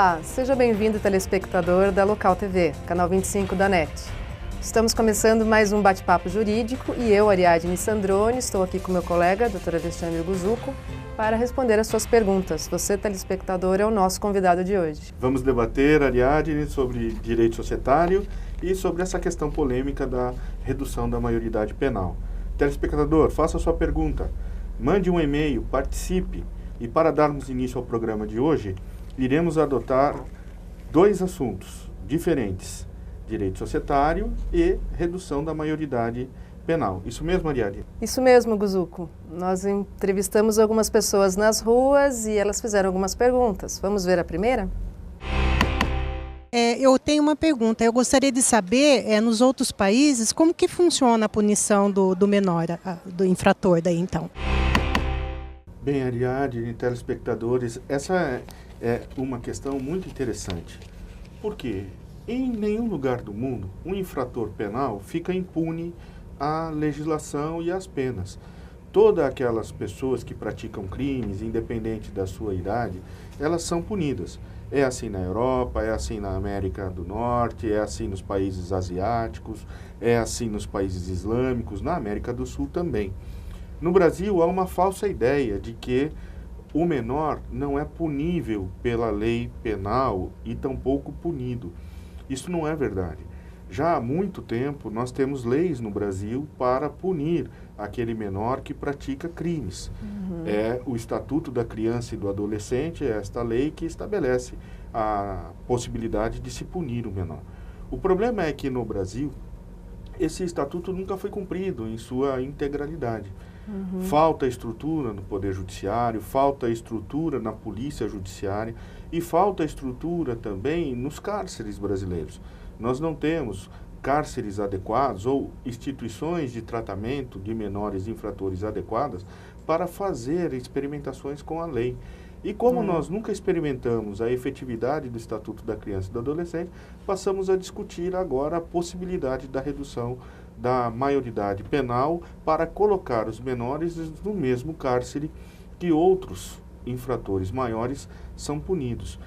Olá, seja bem-vindo, telespectador da Local TV, canal 25 da NET. Estamos começando mais um bate-papo jurídico e eu, Ariadne Sandrone, estou aqui com meu colega, Dr. Alexandre Guzuco, para responder as suas perguntas. Você, telespectador, é o nosso convidado de hoje. Vamos debater, Ariadne, sobre direito societário e sobre essa questão polêmica da redução da maioridade penal. Telespectador, faça a sua pergunta, mande um e-mail, participe. E para darmos início ao programa de hoje, iremos adotar dois assuntos diferentes: direito societário e redução da maioridade penal. Isso mesmo, Ariadne? Isso mesmo, Guzuco. Nós entrevistamos algumas pessoas nas ruas e elas fizeram algumas perguntas. Vamos ver a primeira? Eu tenho uma pergunta. Eu gostaria de saber, nos outros países, como que funciona a punição do menor, do infrator daí, então? Bem, Ariadne, telespectadores, essa é uma questão muito interessante. Por quê? Em nenhum lugar do mundo, um infrator penal fica impune à legislação e às penas. Todas aquelas pessoas que praticam crimes, independente da sua idade, elas são punidas. É assim na Europa, é assim na América do Norte, é assim nos países asiáticos, é assim nos países islâmicos, na América do Sul também. No Brasil, há uma falsa ideia de que o menor não é punível pela lei penal e tampouco punido. Isso não é verdade. Já há muito tempo, nós temos leis no Brasil para punir aquele menor que pratica crimes. É o Estatuto da Criança e do Adolescente, é esta lei que estabelece a possibilidade de se punir o menor. O problema é que no Brasil, esse estatuto nunca foi cumprido em sua integralidade. Falta estrutura no Poder Judiciário, falta estrutura na Polícia Judiciária e falta estrutura também nos cárceres brasileiros. Nós não temos cárceres adequados ou instituições de tratamento de menores infratores adequadas para fazer experimentações com a lei. E como nós nunca experimentamos a efetividade do Estatuto da Criança e do Adolescente, passamos a discutir agora a possibilidade da redução da maioridade penal para colocar os menores no mesmo cárcere que outros infratores maiores são punidos.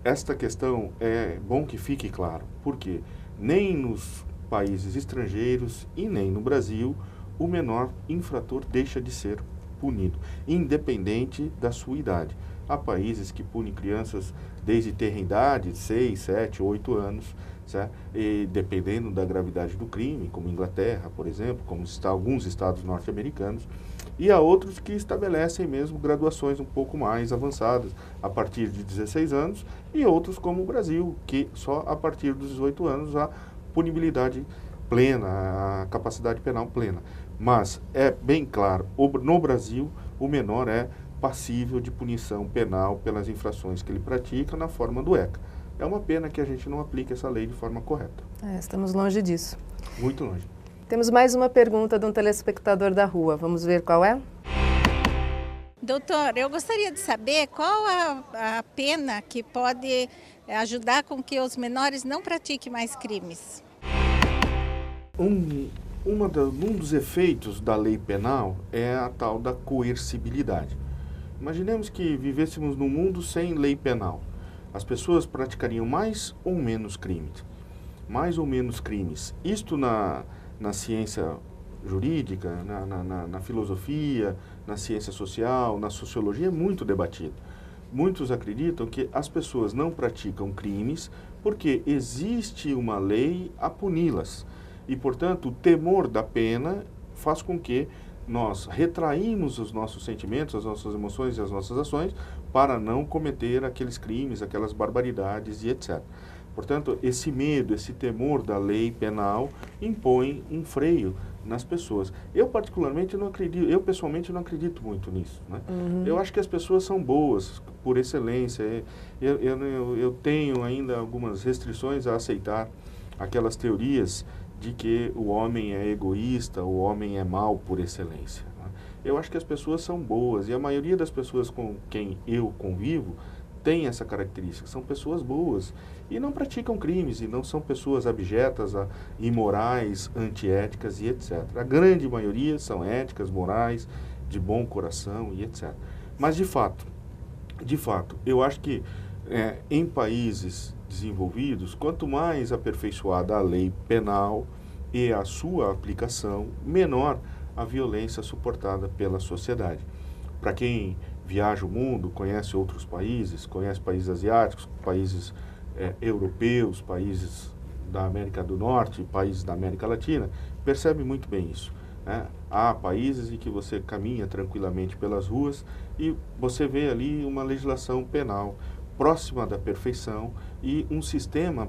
Esta questão é bom que fique claro, porque nem nos países estrangeiros e nem no Brasil o menor infrator deixa de ser punido, independente da sua idade. Há países que punem crianças desde terem idade, 6, 7, 8 anos, certo? E dependendo da gravidade do crime, como Inglaterra, por exemplo, como alguns estados norte-americanos, e há outros que estabelecem mesmo graduações um pouco mais avançadas, a partir de 16 anos, e outros como o Brasil, que só a partir dos 18 anos há punibilidade plena, a capacidade penal plena. Mas é bem claro, no Brasil, o menor é passível de punição penal pelas infrações que ele pratica na forma do ECA. É uma pena que a gente não aplique essa lei de forma correta. Estamos longe disso. Muito longe. Temos mais uma pergunta de um telespectador da rua. Vamos ver qual é? Doutor, eu gostaria de saber qual a pena que pode ajudar com que os menores não pratiquem mais crimes. Um dos efeitos da lei penal é a tal da coercibilidade. Imaginemos que vivêssemos num mundo sem lei penal. As pessoas praticariam mais ou menos crimes. Mais ou menos crimes. Isto na ciência jurídica, na filosofia, na ciência social, na sociologia é muito debatido. Muitos acreditam que as pessoas não praticam crimes porque existe uma lei a puni-las. E, portanto, o temor da pena faz com que nós retraímos os nossos sentimentos, as nossas emoções e as nossas ações para não cometer aqueles crimes, aquelas barbaridades e etc. Portanto, esse medo, esse temor da lei penal impõe um freio nas pessoas. Eu particularmente não acredito, eu pessoalmente não acredito muito nisso, né? Eu acho que as pessoas são boas por excelência. Eu tenho ainda algumas restrições a aceitar aquelas teorias de que o homem é egoísta, o homem é mau por excelência, né? Eu acho que as pessoas são boas e a maioria das pessoas com quem eu convivo tem essa característica, são pessoas boas e não praticam crimes e não são pessoas abjetas, imorais, antiéticas e etc. A grande maioria são éticas, morais, de bom coração e etc. Mas de fato, eu acho que em países desenvolvidos, quanto mais aperfeiçoada a lei penal e a sua aplicação, menor a violência suportada pela sociedade. Para quem viaja o mundo, conhece outros países, conhece países asiáticos, países europeus, países da América do Norte, países da América Latina, percebe muito bem isso. Há países em que você caminha tranquilamente pelas ruas e você vê ali uma legislação penal próxima da perfeição e um sistema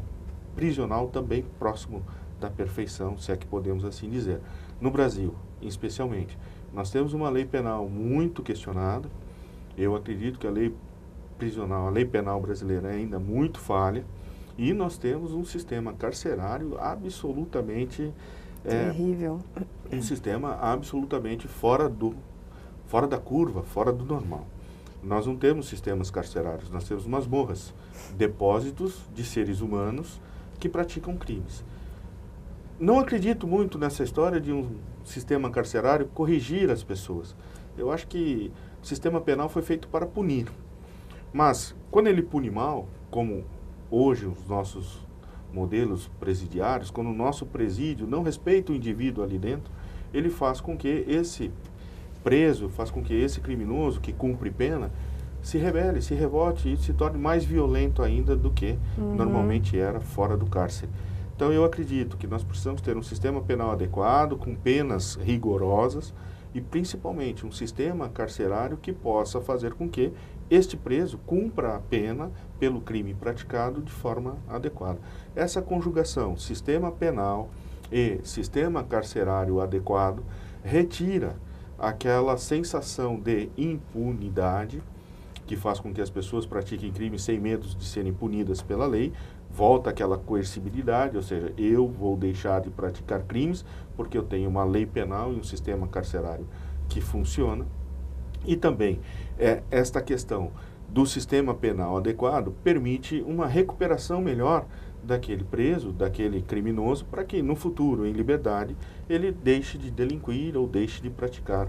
prisional também próximo da perfeição, se é que podemos assim dizer. No Brasil, especialmente, nós temos uma lei penal muito questionada. Eu acredito que a lei prisional, a lei penal brasileira é ainda muito falha, e nós temos um sistema carcerário absolutamente terrível. Um sistema absolutamente fora da curva, fora do normal. Nós não temos sistemas carcerários, nós temos masmorras, depósitos de seres humanos que praticam crimes. Não acredito muito nessa história de um sistema carcerário corrigir as pessoas. Eu acho que o sistema penal foi feito para punir. Mas, quando ele pune mal, como hoje os nossos modelos presidiários, quando o nosso presídio não respeita o indivíduo ali dentro, ele faz com que esse preso, faz com que esse criminoso que cumpre pena se rebele, se revolte e se torne mais violento ainda do que normalmente era fora do cárcere. Então eu acredito que nós precisamos ter um sistema penal adequado, com penas rigorosas e principalmente um sistema carcerário que possa fazer com que este preso cumpra a pena pelo crime praticado de forma adequada. Essa conjugação, sistema penal e sistema carcerário adequado, retira aquela sensação de impunidade que faz com que as pessoas pratiquem crimes sem medo de serem punidas pela lei, volta aquela coercibilidade, ou seja, eu vou deixar de praticar crimes porque eu tenho uma lei penal e um sistema carcerário que funciona. E também esta questão do sistema penal adequado permite uma recuperação melhor daquele preso, daquele criminoso, para que no futuro, em liberdade, ele deixe de delinquir ou deixe de praticar,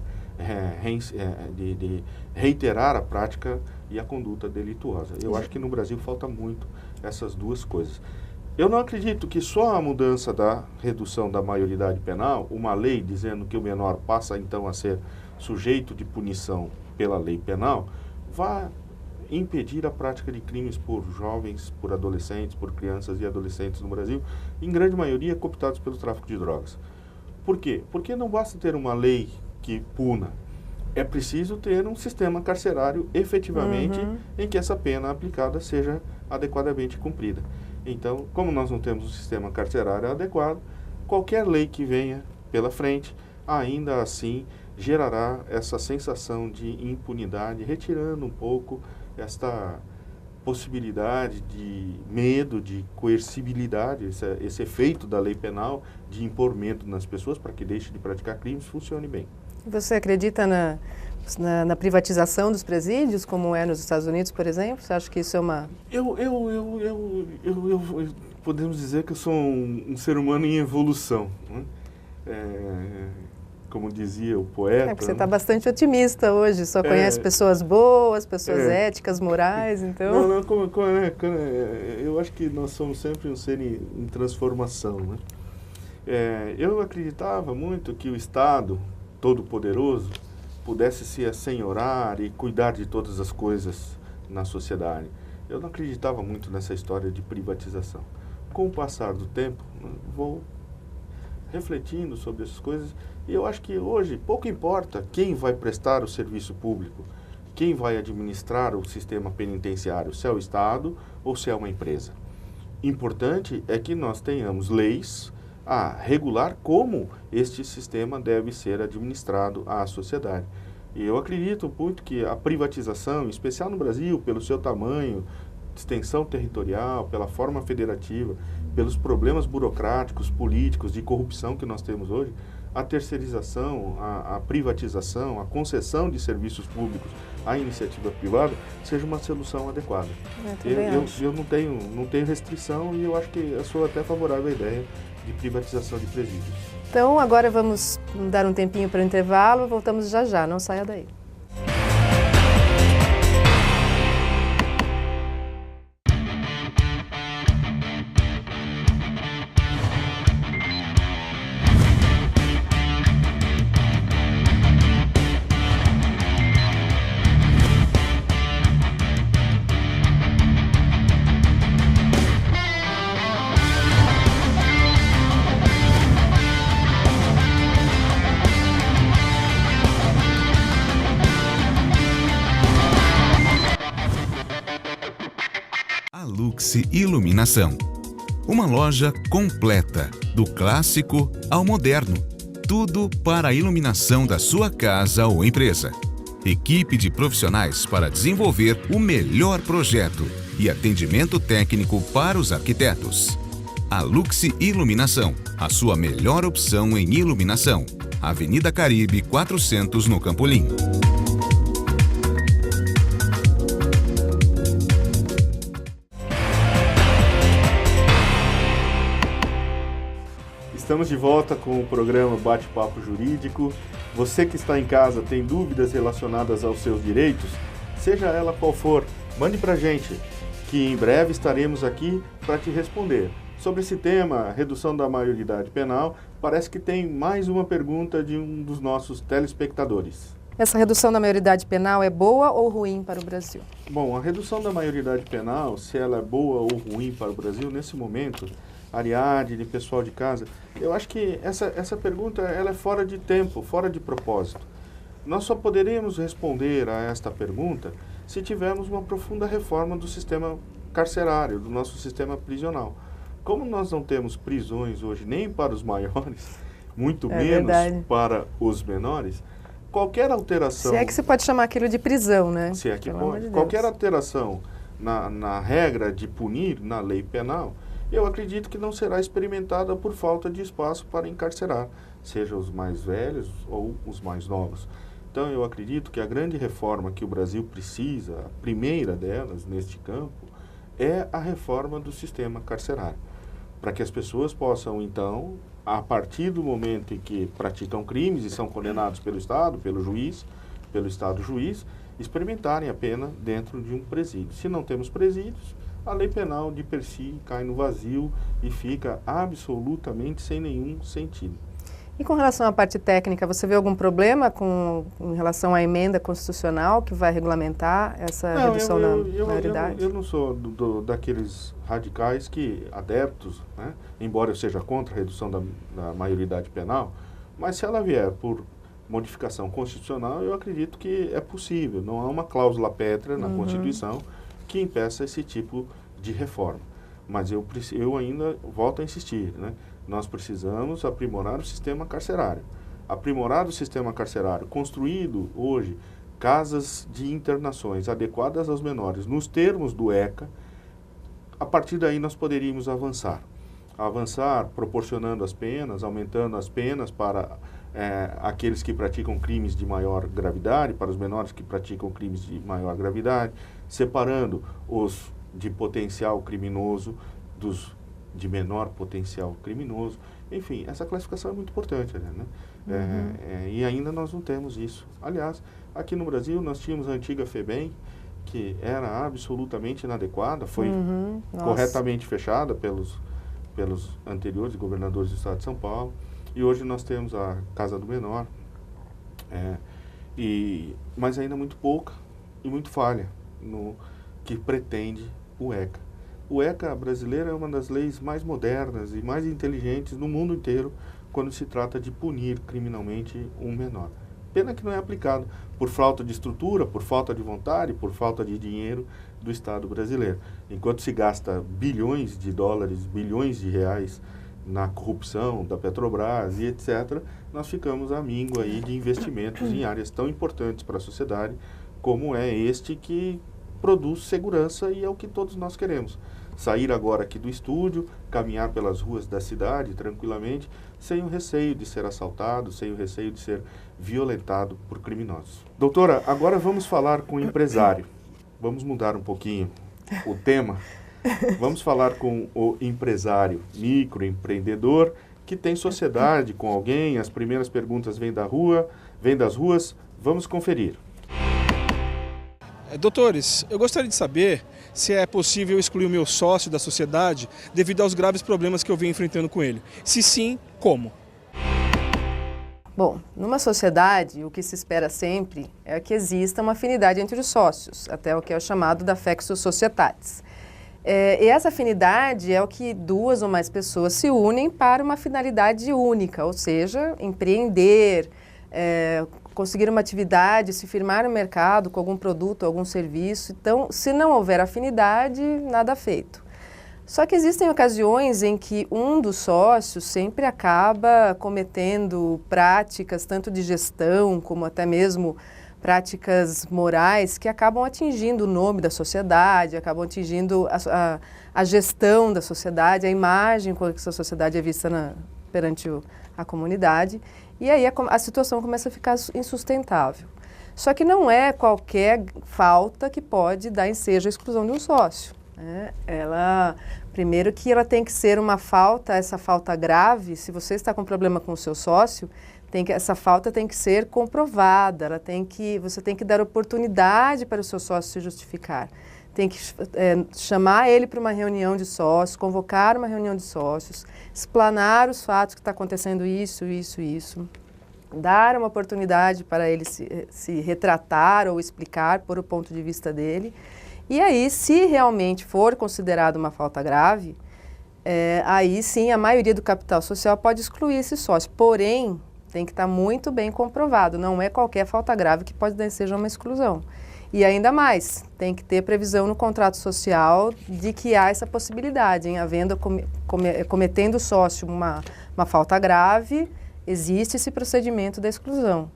de reiterar a prática e a conduta delituosa. Eu acho que no Brasil falta muito essas duas coisas. Eu não acredito que só a mudança da redução da maioridade penal, uma lei dizendo que o menor passa então a ser sujeito de punição pela lei penal, vá impedir a prática de crimes por jovens, por adolescentes, por crianças e adolescentes no Brasil, em grande maioria cooptados pelo tráfico de drogas. Por quê? Porque não basta ter uma lei que puna, é preciso ter um sistema carcerário efetivamente em que essa pena aplicada seja adequadamente cumprida. Então, como nós não temos um sistema carcerário adequado, qualquer lei que venha pela frente, ainda assim, gerará essa sensação de impunidade, retirando um pouco esta possibilidade de medo, de coercibilidade, esse efeito da lei penal de impor medo nas pessoas para que deixem de praticar crimes, funcione bem. Você acredita na privatização dos presídios, como é nos Estados Unidos, por exemplo? Você acha que isso é uma... Podemos dizer que eu sou um ser humano em evolução, né? Como dizia o poeta... porque você está bastante otimista hoje, só conhece pessoas boas, pessoas éticas, morais, então... Eu acho que nós somos sempre um ser em transformação, né? Eu acreditava muito que o Estado todo-poderoso pudesse se assenhorar e cuidar de todas as coisas na sociedade. Eu não acreditava muito nessa história de privatização. Com o passar do tempo, vou refletindo sobre essas coisas e eu acho que hoje pouco importa quem vai prestar o serviço público, quem vai administrar o sistema penitenciário, se é o Estado ou se é uma empresa. Importante é que nós tenhamos leis a regular como este sistema deve ser administrado à sociedade. E eu acredito muito que a privatização, em especial no Brasil, pelo seu tamanho, extensão territorial, pela forma federativa, pelos problemas burocráticos, políticos, de corrupção que nós temos hoje, a terceirização, a privatização, a concessão de serviços públicos à iniciativa privada seja uma solução adequada. Eu não tenho restrição e eu acho que eu sou até favorável à ideia de privatização de presídios. Então, agora vamos dar um tempinho para o intervalo, voltamos já já, não saia daí. Luxe Iluminação. Uma loja completa, do clássico ao moderno. Tudo para a iluminação da sua casa ou empresa. Equipe de profissionais para desenvolver o melhor projeto e atendimento técnico para os arquitetos. A Luxe Iluminação, a sua melhor opção em iluminação. Avenida Caribe 400 no Campolim. Estamos de volta com o programa Bate-Papo Jurídico. Você que está em casa tem dúvidas relacionadas aos seus direitos, seja ela qual for, mande para a gente, que em breve estaremos aqui para te responder. Sobre esse tema, redução da maioridade penal, parece que tem mais uma pergunta de um dos nossos telespectadores. Essa redução da maioridade penal é boa ou ruim para o Brasil? Bom, a redução da maioridade penal, se ela é boa ou ruim para o Brasil, nesse momento, Ariadne, pessoal de casa, eu acho que essa pergunta ela é fora de tempo, fora de propósito. Nós só poderemos responder a esta pergunta se tivermos uma profunda reforma do sistema carcerário, do nosso sistema prisional. Como nós não temos prisões hoje nem para os maiores, muito menos verdade. para os menores, qualquer alteração... Se é que se pode chamar aquilo de prisão, né? Se é que Pelo amor pode. de Qualquer Deus. alteração na regra de punir, na lei penal, eu acredito que não será experimentada por falta de espaço para encarcerar, seja os mais velhos ou os mais novos. Então, eu acredito que a grande reforma que o Brasil precisa, a primeira delas neste campo, é a reforma do sistema carcerário. Para que as pessoas possam, então, a partir do momento em que praticam crimes e são condenados pelo Estado, pelo Estado juiz, experimentarem a pena dentro de um presídio. Se não temos presídios, a lei penal de per si cai no vazio e fica absolutamente sem nenhum sentido. E com relação à parte técnica, você vê algum problema em relação à emenda constitucional que vai regulamentar essa redução da maioridade? Eu não sou daqueles radicais adeptos, né? Embora eu seja contra a redução da maioridade penal, mas se ela vier por modificação constitucional, eu acredito que é possível. Não há uma cláusula pétrea na Constituição que impeça esse tipo de reforma. Mas eu ainda volto a insistir, né? Nós precisamos aprimorar o sistema carcerário. Aprimorado o sistema carcerário, construído hoje casas de internações adequadas aos menores, nos termos do ECA, a partir daí nós poderíamos avançar. Avançar proporcionando as penas, aumentando as penas para aqueles que praticam crimes de maior gravidade, para os menores que praticam crimes de maior gravidade, separando os de potencial criminoso dos de menor potencial criminoso. Enfim, essa classificação é muito importante, né? E ainda nós não temos isso. Aliás, aqui no Brasil nós tínhamos a antiga FEBEM, que era absolutamente inadequada, foi corretamente fechada pelos anteriores governadores do estado de São Paulo, e hoje nós temos a Casa do Menor, mas ainda muito pouca e muito falha no que pretende o ECA. O ECA brasileiro é uma das leis mais modernas e mais inteligentes no mundo inteiro quando se trata de punir criminalmente um menor. Pena que não é aplicado por falta de estrutura, por falta de vontade, por falta de dinheiro do Estado brasileiro. Enquanto se gasta bilhões de dólares, bilhões de reais na corrupção da Petrobras e etc., nós ficamos à míngua aí de investimentos em áreas tão importantes para a sociedade como é este que produz segurança e é o que todos nós queremos. Sair agora aqui do estúdio, caminhar pelas ruas da cidade tranquilamente, sem o receio de ser assaltado, sem o receio de ser violentado por criminosos. Doutora, agora vamos falar com o empresário. Vamos mudar um pouquinho o tema. Vamos falar com o empresário, microempreendedor, que tem sociedade com alguém. As primeiras perguntas vêm das ruas. Vamos conferir. Doutores, eu gostaria de saber se é possível excluir o meu sócio da sociedade devido aos graves problemas que eu venho enfrentando com ele. Se sim, como? Bom, numa sociedade, o que se espera sempre é que exista uma afinidade entre os sócios, até o que é o chamado da Fectio Societatis. E essa afinidade é o que duas ou mais pessoas se unem para uma finalidade única, ou seja, empreender, conseguir uma atividade, se firmar no mercado com algum produto, algum serviço. Então, se não houver afinidade, nada feito. Só que existem ocasiões em que um dos sócios sempre acaba cometendo práticas tanto de gestão como até mesmo práticas morais que acabam atingindo o nome da sociedade, acabam atingindo a gestão da sociedade, a imagem com que essa sociedade é vista perante a comunidade, e aí a situação começa a ficar insustentável. Só que não é qualquer falta que pode dar ensejo à exclusão de um sócio, né? Primeiro que ela tem que ser uma falta, essa falta grave. Se você está com problema com o seu sócio, essa falta tem que ser comprovada, você tem que dar oportunidade para o seu sócio se justificar. Tem que chamar ele para uma reunião de sócios, convocar uma reunião de sócios, explanar os fatos que está acontecendo isso, dar uma oportunidade para ele se retratar ou explicar por o ponto de vista dele. E aí, se realmente for considerado uma falta grave, aí sim a maioria do capital social pode excluir esse sócio. Porém, tem que estar muito bem comprovado, não é qualquer falta grave que pode dar ensejo a uma exclusão. E ainda mais, tem que ter previsão no contrato social de que há essa possibilidade, cometendo o sócio uma falta grave, existe esse procedimento da exclusão.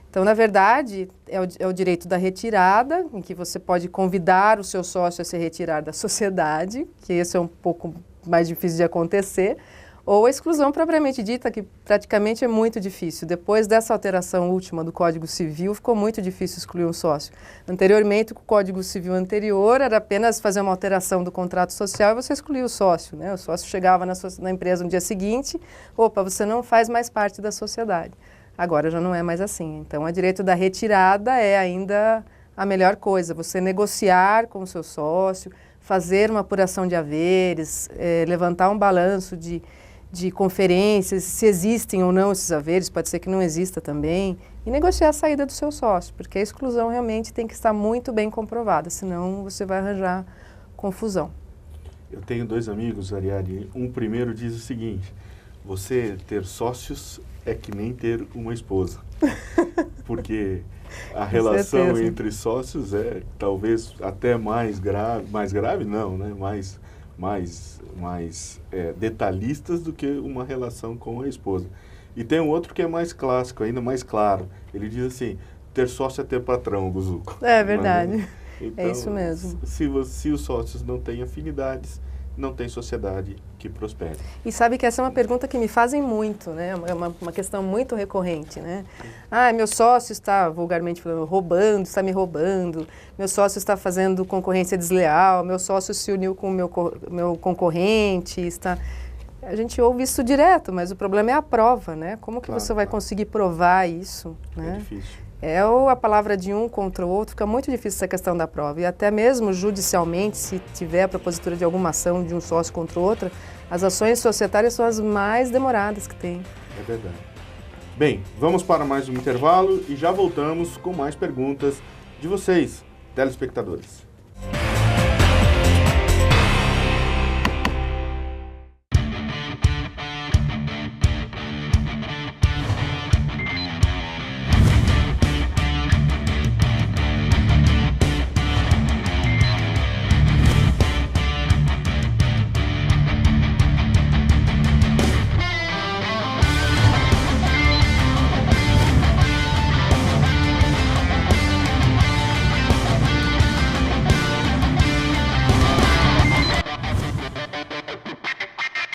Então, na verdade, é o direito da retirada, em que você pode convidar o seu sócio a se retirar da sociedade, que esse é um pouco mais difícil de acontecer, ou a exclusão propriamente dita, que praticamente é muito difícil. Depois dessa alteração última do Código Civil, ficou muito difícil excluir um sócio. Anteriormente, o Código Civil anterior era apenas fazer uma alteração do contrato social e você excluía o sócio, né? O sócio chegava na empresa no dia seguinte, você não faz mais parte da sociedade. Agora já não é mais assim. Então, o direito da retirada é ainda a melhor coisa. Você negociar com o seu sócio, fazer uma apuração de haveres, levantar um balanço de conferências, se existem ou não esses haveres, pode ser que não exista também, e negociar a saída do seu sócio, porque a exclusão realmente tem que estar muito bem comprovada, senão você vai arranjar confusão. Eu tenho 2 amigos, Ariadne. Um primeiro diz o seguinte: você ter sócios é que nem ter uma esposa. Porque a relação entre sócios é talvez até mais grave não, né? Mais detalhistas do que uma relação com a esposa. E tem um outro que é mais clássico, ainda mais claro. Ele diz assim: ter sócio é ter patrão, Guzuco. É verdade. Então, é isso mesmo. Se os sócios não têm afinidades, não tem sociedade que prospere. E sabe que essa é uma pergunta que me fazem muito, né? É uma questão muito recorrente, né? Meu sócio está, vulgarmente falando, está me roubando, meu sócio está fazendo concorrência desleal, meu sócio se uniu com o meu concorrente, A gente ouve isso direto, mas o problema é a prova, né? Como que você vai conseguir provar isso, né? É difícil. A palavra de um contra o outro, fica muito difícil essa questão da prova. E até mesmo judicialmente, se tiver a propositura de alguma ação de um sócio contra o outro, as ações societárias são as mais demoradas que tem. É verdade. Bem, vamos para mais um intervalo e já voltamos com mais perguntas de vocês, telespectadores.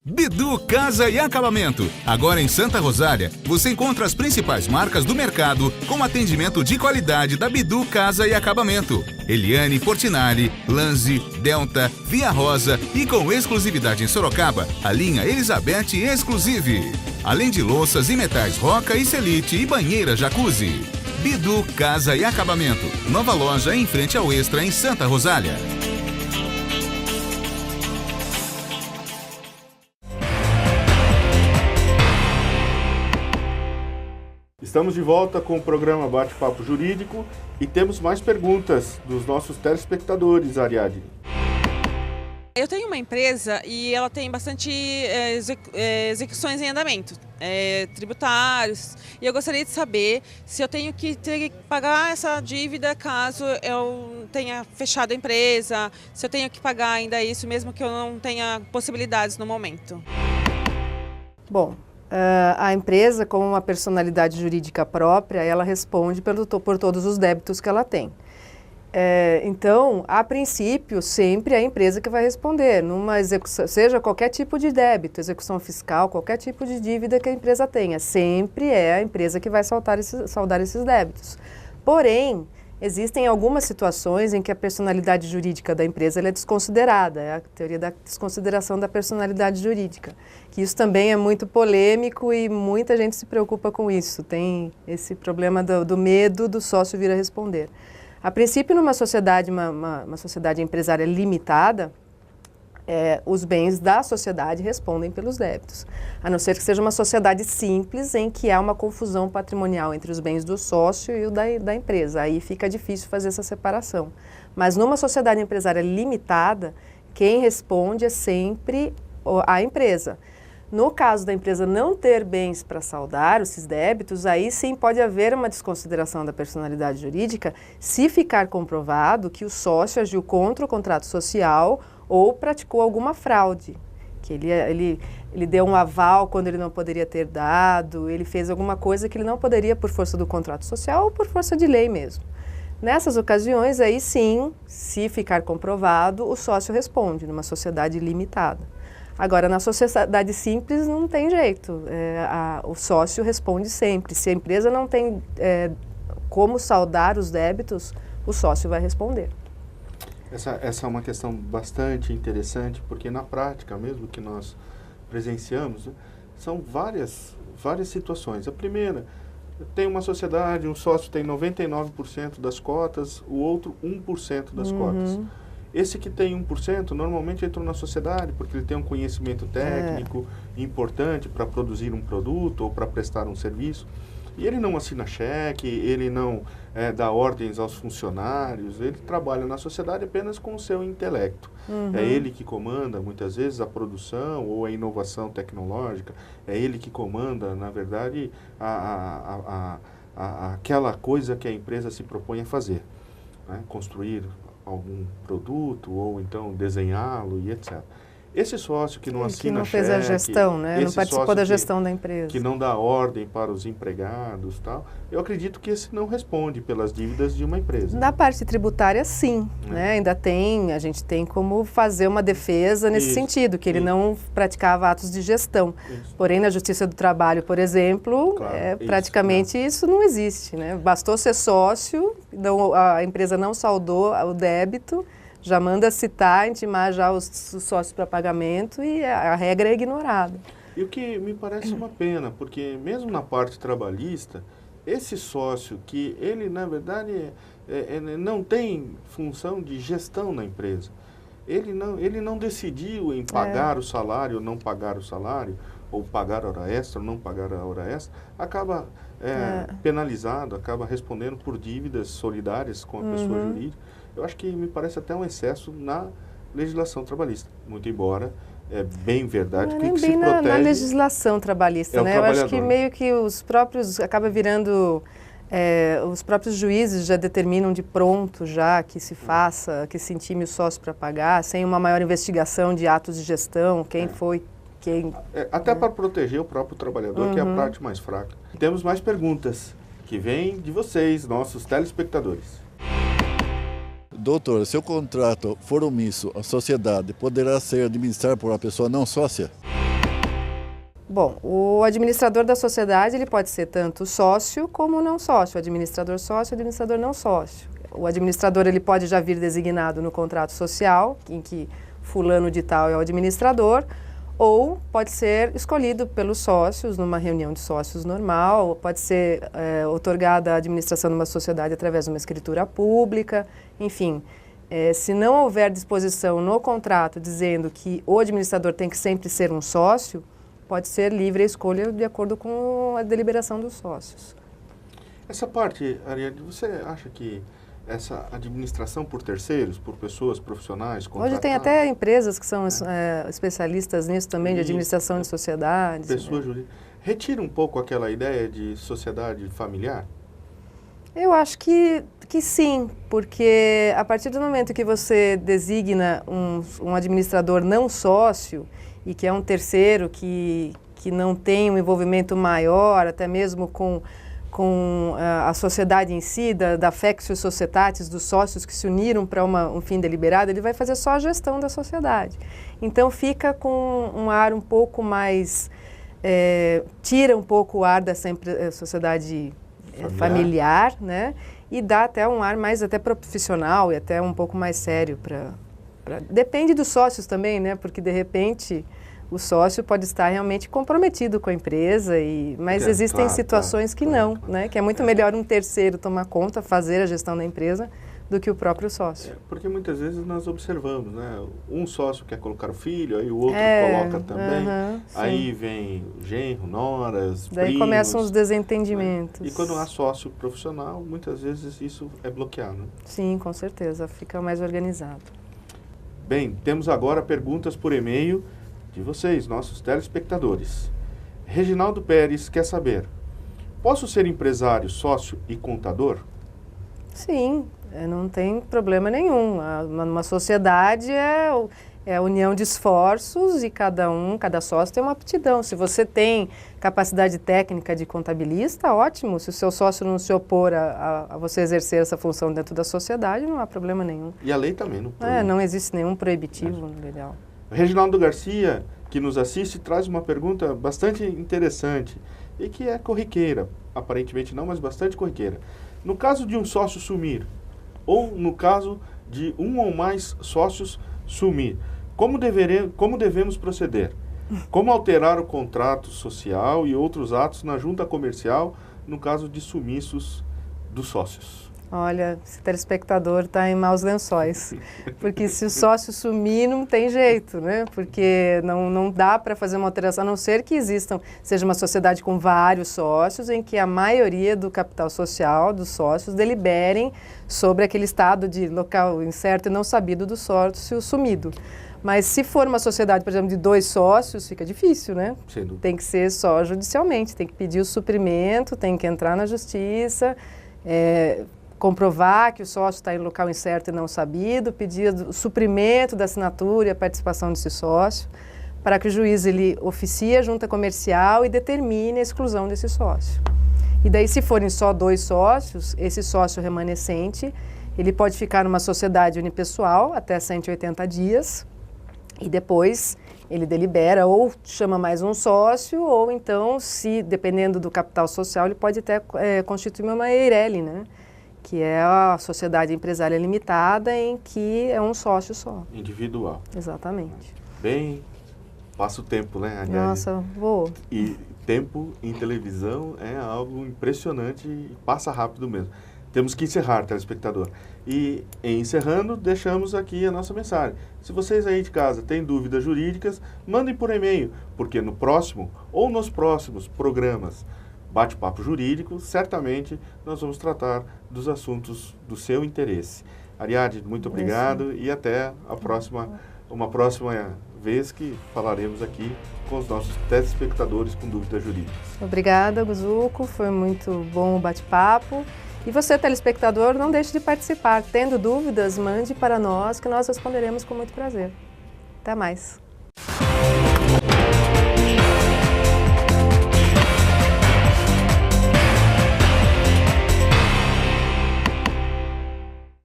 Bidu Casa e Acabamento. Agora em Santa Rosália, você encontra as principais marcas do mercado com atendimento de qualidade da Bidu Casa e Acabamento. Eliane Portinari, Lanzi, Delta, Via Rosa e com exclusividade em Sorocaba, a linha Elizabeth Exclusive. Além de louças e metais Roca e Celite e banheira Jacuzzi. Bidu Casa e Acabamento. Nova loja em frente ao Extra em Santa Rosália. Estamos de volta com o programa Bate-Papo Jurídico e temos mais perguntas dos nossos telespectadores, Ariadne. Eu tenho uma empresa e ela tem bastante execuções em andamento, tributários, e eu gostaria de saber se eu tenho que ter que pagar essa dívida caso eu tenha fechado a empresa, se eu tenho que pagar ainda isso mesmo que eu não tenha possibilidades no momento. Bom, a empresa, como uma personalidade jurídica própria, ela responde por todos os débitos que ela tem. Então, a princípio, sempre é a empresa que vai responder, numa execução, seja qualquer tipo de débito, execução fiscal, qualquer tipo de dívida que a empresa tenha, sempre é a empresa que vai saldar esses débitos. Porém, existem algumas situações em que a personalidade jurídica da empresa ela é desconsiderada, é a teoria da desconsideração da personalidade jurídica, que isso também é muito polêmico e muita gente se preocupa com isso, tem esse problema do medo do sócio vir a responder. A princípio, numa sociedade, uma sociedade empresária limitada, os bens da sociedade respondem pelos débitos, a não ser que seja uma sociedade simples em que há uma confusão patrimonial entre os bens do sócio e o da empresa. Aí fica difícil fazer essa separação. Mas numa sociedade empresária limitada, quem responde é sempre a empresa. No caso da empresa não ter bens para saldar esses débitos, aí sim pode haver uma desconsideração da personalidade jurídica se ficar comprovado que o sócio agiu contra o contrato social ou praticou alguma fraude, que ele deu um aval quando ele não poderia ter dado, ele fez alguma coisa que ele não poderia por força do contrato social ou por força de lei mesmo. Nessas ocasiões, aí sim, se ficar comprovado, o sócio responde numa sociedade limitada. Agora, na sociedade simples não tem jeito, o sócio responde sempre. Se a empresa não tem como saldar os débitos, o sócio vai responder. Essa é uma questão bastante interessante, porque na prática mesmo que nós presenciamos, né, são várias situações. A primeira, tem uma sociedade, um sócio tem 99% das cotas, o outro 1% das cotas. Esse que tem 1% normalmente entrou na sociedade porque ele tem um conhecimento técnico importante para produzir um produto ou para prestar um serviço. E ele não assina cheque, ele não dá ordens aos funcionários, ele trabalha na sociedade apenas com o seu intelecto. É ele que comanda, muitas vezes, a produção ou a inovação tecnológica, é ele que comanda, na verdade, aquela coisa que a empresa se propõe a fazer, né? Construir algum produto ou então desenhá-lo e etc. Esse sócio que não assina que não cheque, fez a gestão, né? Não participou da gestão da empresa. Que não dá ordem para os empregados, tal. Eu acredito que esse não responde pelas dívidas de uma empresa. Na parte tributária, sim, né? Ainda a gente tem como fazer uma defesa nesse sentido, que ele não praticava atos de gestão. Porém, na Justiça do Trabalho, por exemplo, praticamente isso não existe, né? Bastou ser sócio, a empresa não saldou o débito, já manda citar, intimar já os sócios para pagamento e a regra é ignorada. E o que me parece uma pena, porque mesmo na parte trabalhista, esse sócio que ele, na verdade, não tem função de gestão na empresa, ele não decidiu em pagar o salário ou não pagar o salário, ou pagar a hora extra ou não pagar a hora extra, acaba penalizado, acaba respondendo por dívidas solidárias com a pessoa jurídica. Eu acho que me parece até um excesso na legislação trabalhista, muito embora é bem verdade que se protege... na legislação trabalhista, né? Eu acho que meio que os próprios, acaba virando, os próprios juízes já determinam de pronto já que se faça, que se intime o sócio para pagar, sem uma maior investigação de atos de gestão, quem foi, quem... Até para proteger o próprio trabalhador, que é a parte mais fraca. Temos mais perguntas que vêm de vocês, nossos telespectadores. Doutor, se o contrato for omisso, a sociedade poderá ser administrada por uma pessoa não sócia? Bom, o administrador da sociedade ele pode ser tanto sócio como não sócio, administrador sócio, administrador não sócio. O administrador ele pode já vir designado no contrato social, em que fulano de tal é o administrador, ou pode ser escolhido pelos sócios numa reunião de sócios normal, pode ser otorgada a administração de uma sociedade através de uma escritura pública, enfim. Se não houver disposição no contrato dizendo que o administrador tem que sempre ser um sócio, pode ser livre a escolha de acordo com a deliberação dos sócios. Essa parte, Ariadne, você acha que essa administração por terceiros, por pessoas profissionais, Hoje tem até empresas que são especialistas nisso também, de administração de sociedades. Pessoas jurídicas. Retira um pouco aquela ideia de sociedade familiar? Eu acho que sim, porque a partir do momento que você designa um administrador não sócio e que é um terceiro que não tem um envolvimento maior, até mesmo com a sociedade em si, da Fectio Societatis, dos sócios que se uniram para um fim deliberado, ele vai fazer só a gestão da sociedade. Então fica com um ar um pouco mais... tira um pouco o ar dessa sociedade familiar, né? E dá até um ar mais até profissional e até um pouco mais sério depende dos sócios também, né? Porque de repente o sócio pode estar realmente comprometido com a empresa, mas existem situações que não, né? Que é muito melhor um terceiro tomar conta, fazer a gestão da empresa, do que o próprio sócio. Porque muitas vezes nós observamos, né? Um sócio quer colocar o filho, aí o outro coloca também, aí vem genro, noras, daí primos, começam os desentendimentos. Né? E quando há sócio profissional, muitas vezes isso é bloqueado. Sim, com certeza, fica mais organizado. Bem, temos agora perguntas por e-mail de vocês, nossos telespectadores. Reginaldo Pérez quer saber: posso ser empresário, sócio e contador? Sim, não tem problema nenhum. Uma sociedade é a união de esforços e cada sócio tem uma aptidão. Se você tem capacidade técnica de contabilista, ótimo. Se o seu sócio não se opor a você exercer essa função dentro da sociedade, não há problema nenhum. E a lei também não proíbe. Não existe nenhum proibitivo no legal. Reginaldo Garcia, que nos assiste, traz uma pergunta bastante interessante e que é corriqueira. Aparentemente não, mas bastante corriqueira. No caso de um sócio sumir, ou no caso de um ou mais sócios sumir, como devemos proceder? Como alterar o contrato social e outros atos na junta comercial no caso de sumiços dos sócios? Olha, esse telespectador está em maus lençóis, porque se o sócio sumir não tem jeito, né? Porque não dá para fazer uma alteração, a não ser que seja uma sociedade com vários sócios, em que a maioria do capital social dos sócios deliberem sobre aquele estado de local incerto e não sabido do sócio sumido. Mas se for uma sociedade, por exemplo, de 2 sócios, fica difícil, né? Tem que ser só judicialmente, tem que pedir o suprimento, tem que entrar na justiça, comprovar que o sócio está em local incerto e não sabido, pedir o suprimento da assinatura e a participação desse sócio, para que o juiz ele oficie a junta comercial e determine a exclusão desse sócio. E daí, se forem só 2 sócios, esse sócio remanescente, ele pode ficar numa sociedade unipessoal até 180 dias e depois ele delibera ou chama mais um sócio ou então, dependendo do capital social, ele pode até constituir uma EIRELI, né? Que é a sociedade empresária limitada em que é um sócio só. Individual. Exatamente. Bem, passa o tempo, né? Aliás, nossa, voa. E tempo em televisão é algo impressionante e passa rápido mesmo. Temos que encerrar, telespectador. E, encerrando, deixamos aqui a nossa mensagem. Se vocês aí de casa têm dúvidas jurídicas, mandem por e-mail, porque no próximo ou nos próximos programas Bate-Papo Jurídico, certamente nós vamos tratar dos assuntos do seu interesse. Ariadne, muito obrigado e até uma próxima vez que falaremos aqui com os nossos telespectadores com dúvidas jurídicas. Obrigada, Guzuco, foi muito bom o bate-papo. E você, telespectador, não deixe de participar. Tendo dúvidas, mande para nós que nós responderemos com muito prazer. Até mais.